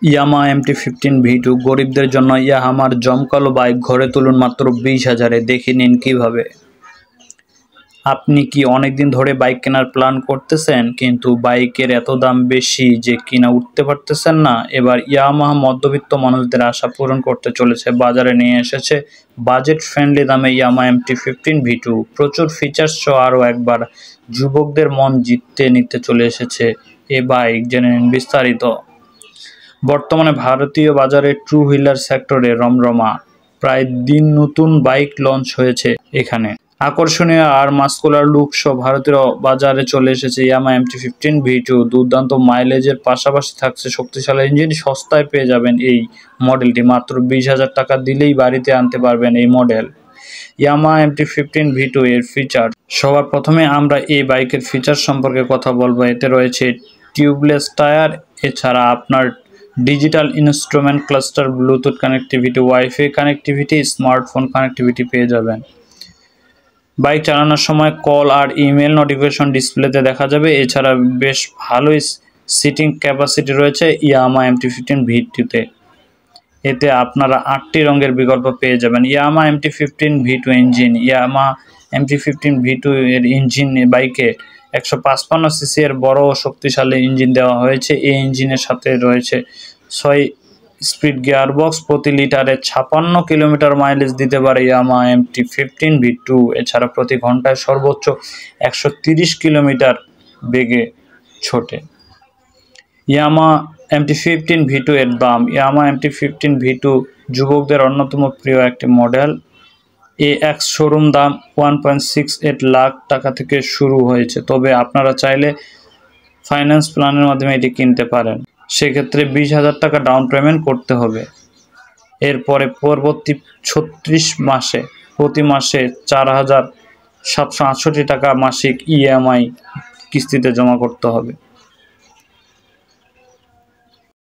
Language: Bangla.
ইয়ামাহা MT-15 V2 গরিবদের জন্য ইয়ামাহার জমকালো বাইক ঘরে তুলুন মাত্র 20,000-এ। দেখে নিন কিভাবে। আপনি কি অনেকদিন ধরে বাইক কেনার প্ল্যান করতেছেন, কিন্তু বাইকের এত দাম বেশি যে কিনা উঠতে পারতেছেন না? এবার ইয়ামাহা মধ্যবিত্ত মানুষদের আশা পূরণ করতে চলেছে। বাজারে নিয়ে এসেছে বাজেট ফ্রেন্ডলি দামে ইয়ামাহা MT-15 V2। প্রচুর ফিচার্স সহ আরও একবার যুবকদের মন জিততে নিতে চলে এসেছে এ বাইক। জেনে নিন বিস্তারিত। বর্তমানে ভারতীয় বাজারে টু হুইলার সেক্টরে রমরমা। প্রায় দিন নতুন বাইক লঞ্চ হয়েছে এখানে। আকর্ষণীয় আর মাস্কুলার লুক সহ ভারতীয় বাজারে চলে এসেছে ইয়ামাহা MT-15 V2। দুর্দান্ত মাইলেজের পাশাপাশি থাকছে শক্তিশালী ইঞ্জিন। সস্তায় পেয়ে যাবেন এই মডেলটি। মাত্র 20,000 টাকা দিলেই বাড়িতে আনতে পারবেন এই মডেল ইয়ামাহা MT-15 V2 এর ফিচার। সবার প্রথমে আমরা এই বাইকের ফিচার সম্পর্কে কথা বলবো। এতে রয়েছে টিউবলেস টায়ার, এছাড়া আপনার digital instrument cluster, Bluetooth connectivity, wifi connectivity, smartphone connectivity পেয়ে যাবেন। বাইক চালানোর সময় কল আর ইমেল নোটিফিকেশন ডিসপ্লেতে দেখা যাবে। এছাড়া বেশ ভালোই সিটিং ক্যাপাসিটি রয়েছে ইয়ামাহা MT-15 V2-তে। এতে আপনারা 8টি রঙের বিকল্প পেয়ে যাবেন। Yamaha MT-15 V2 engine. Yamaha MT-15 V2 এর ইঞ্জিন বাইকে 155 সিসি এর বড় ও শক্তিশালী ইঞ্জিন দেওয়া হয়েছে। এই ইঞ্জিনের সাথে রয়েছে 6 স্পিড গিয়ারবক্স। প্রতি লিটারে 56 কিলোমিটার মাইলেজ দিতে পারে ইয়ামাহা MT-15 V2। এছাড়া প্রতি ঘন্টায় সর্বোচ্চ 130 কিলোমিটার বেগে ছোটে। ইয়ামাহা MT-15 V2 এর দাম। ইয়ামাহা MT-15 V2 যুবকদের অন্যতম প্রিয় একটি মডেল। এক্স শোরুম দাম 1.68 লাখ টাকা থেকে শুরু হয়েছে, তবে আপনারা চাইলে ফাইন্যান্স প্ল্যানের মাধ্যমে এটি কিনতে পারেন। সেক্ষেত্রে 20,000 টাকা ডাউন পেমেন্ট করতে হবে। এরপরে পরবর্তী 36 মাসে প্রতি মাসে 4,768 টাকা মাসিক EMI কিস্তিতে জমা করতে হবে।